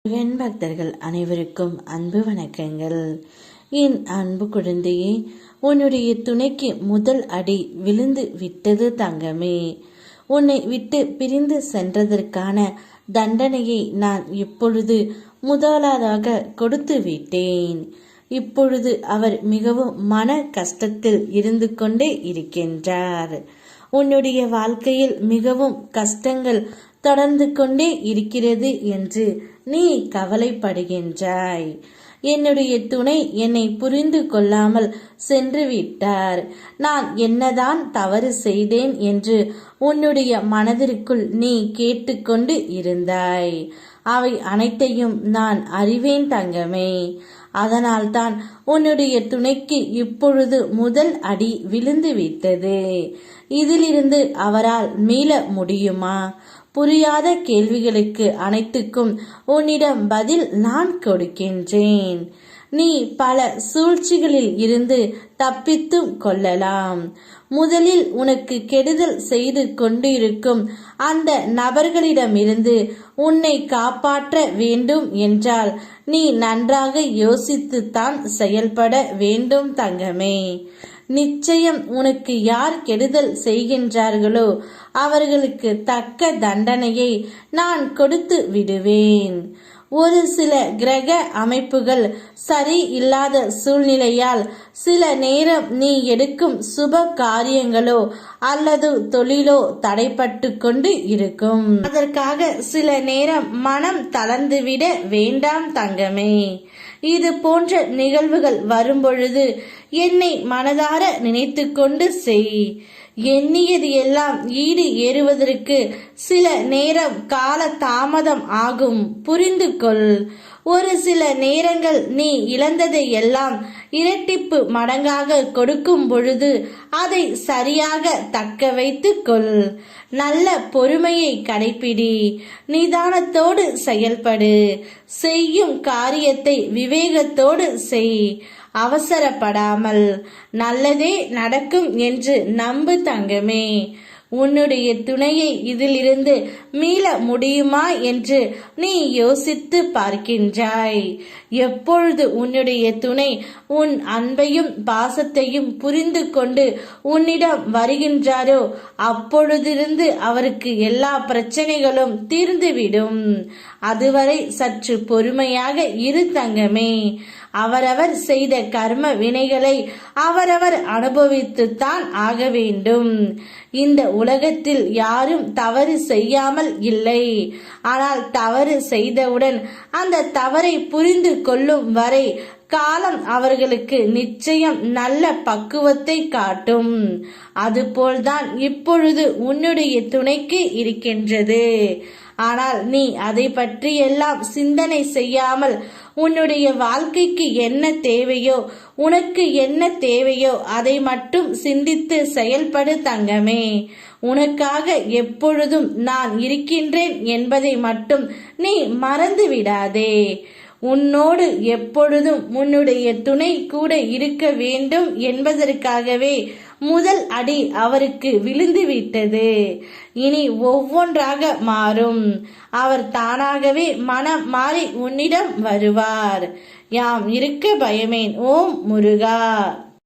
முருகன் பக்தர்கள் அனைவருக்கும் அன்பு வணக்கங்கள். என் அன்பு குழந்தையே, உன்னுடைய துணைக்கு முதல் அடி விழுந்து விட்டது தங்கமே. உன்னை விட்டு பிரிந்து சென்றதற்கான தண்டனையை நான் இப்பொழுது முதலாவதாக கொடுத்து விட்டேன். இப்பொழுது அவர் மிகவும் மன கஷ்டத்தில் இருந்து கொண்டே இருக்கின்றார். உன்னுடைய வாழ்க்கையில் மிகவும் கஷ்டங்கள் தொடர்ந்து கொண்டே இருக்கிறது என்று நீ கவலைப்படுகின்றாய். என்னுடைய துணை என்னை புரிந்து கொள்ளாமல் சென்று விட்டார். நான் என்னதான் தவறு செய்தேன் என்று உன்னுடைய மனதிற்குள் நீ கேட்டுக்கொண்டு இருந்தாய். அவை அனைத்தையும் நான் அறிவேன் தங்கமே. அதனால்தான் உன்னுடைய துணைக்கு இப்பொழுது முதல் அடி விழுந்து விட்டது. இதிலிருந்து அவரால் மீள முடியுமா? புரியாத கேள்விகளுக்கு அனைத்துக்கும் உன்னிடம் பதில் நான் கொடுக்கின்றேன். நீ பல சூழ்ச்சிகளில் இருந்து தப்பித்தும் கொள்ளலாம். முதலில் உனக்கு கெடுதல் செய்து கொண்டிருக்கும் அந்த நபர்களிடமிருந்து உன்னை காப்பாற்ற வேண்டும் என்றால் நீ நன்றாக யோசித்துத்தான் செயல்பட வேண்டும் தங்கமே. நிச்சயம் உனக்கு யார் கெடுதல் செய்கின்றார்களோ அவர்களுக்கு தக்க தண்டனையை நான் கொடுத்து விடுவேன். ஒரு சில கிரக அமைப்புகள் சரி இல்லாத சூழ்நிலையால் சில நேரம் நீ எடுக்கும் சுப காரியங்களோ அல்லது தொழிலோ தடைப்பட்டு கொண்டு இருக்கும். அதற்காக சில நேரம் மனம் தளர்ந்துவிட வேண்டாம் தங்கமே. இது போன்ற நிகழ்வுகள் வரும்பொழுது என்னை மனதார நினைத்து கொண்டு செய். எண்ணியது எல்லாம் ஈடு ஏறுவதற்கு சில நேரம் கால தாமதம் ஆகும், புரிந்து கொள். ஒரு சில நேரங்கள் நீ இழந்ததை எல்லாம் இரட்டிப்பு மடங்காக கொடுக்கும் பொழுது அதை சரியாக தக்க வைத்து கொள். நல்ல பொறுமையை கடைப்பிடி, நிதானத்தோடு செயல்படு. செய்யும் காரியத்தை விவேகத்தோடு செய், அவசரப்படாமல். நல்லதே நடக்கும் என்று நம்பு தங்கமே. உன்னுடைய துணையை இதிலிருந்து மீள முடியுமா என்று நீ யோசித்து பார்க்கின்றாய். எப்பொழுது உன்னுடைய துணை உன் அன்பையும் பாசத்தையும் புரிந்து கொண்டு உன்னிடம் வருகின்றாரோ அப்பொழுதிருந்து அவருக்கு எல்லா பிரச்சனைகளும் தீர்ந்துவிடும். அதுவரை சற்று பொறுமையாக இரு தங்கமே. அவரவர் செய்த கர்ம வினைகளை அவரவர் அனுபவித்துத்தான் ஆக வேண்டும். இந்த உலகத்தில் யாரும் தவறு செய்யாமல் இல்லை. ஆனால் தவறு செய்தவுடன் அந்த தவறை புரிந்து கொள்ளும் வரை காலம் அவர்களுக்கு நிச்சயம் நல்ல பக்குவத்தை காட்டும். அதுபோல்தான் இப்பொழுது உன்னுடைய துணைக்கு இருக்கின்றது. ஆனால் நீ அதை பற்றி எல்லாம் சிந்தனை செய்யாமல் உன்னுடைய வாழ்க்கைக்கு என்ன தேவையோ, உனக்கு என்ன தேவையோ அதை மட்டும் சிந்தித்து செயல்படு தங்கமே. உனக்காக எப்பொழுதும் நான் இருக்கின்றேன் என்பதை மட்டும் நீ மறந்து விடாதே. உன்னோடு எப்பொழுதும் உன்னுடைய துணை கூட இருக்க வேண்டும் என்பதற்காகவே முதல் அடி அவருக்கு விழுந்து விட்டது. இனி ஒவ்வொன்றாக மாறும். அவர் தானாகவே மனம் மாறி உன்னிடம் வருவார். யாம் இருக்க பயமேன். ஓம் முருகா.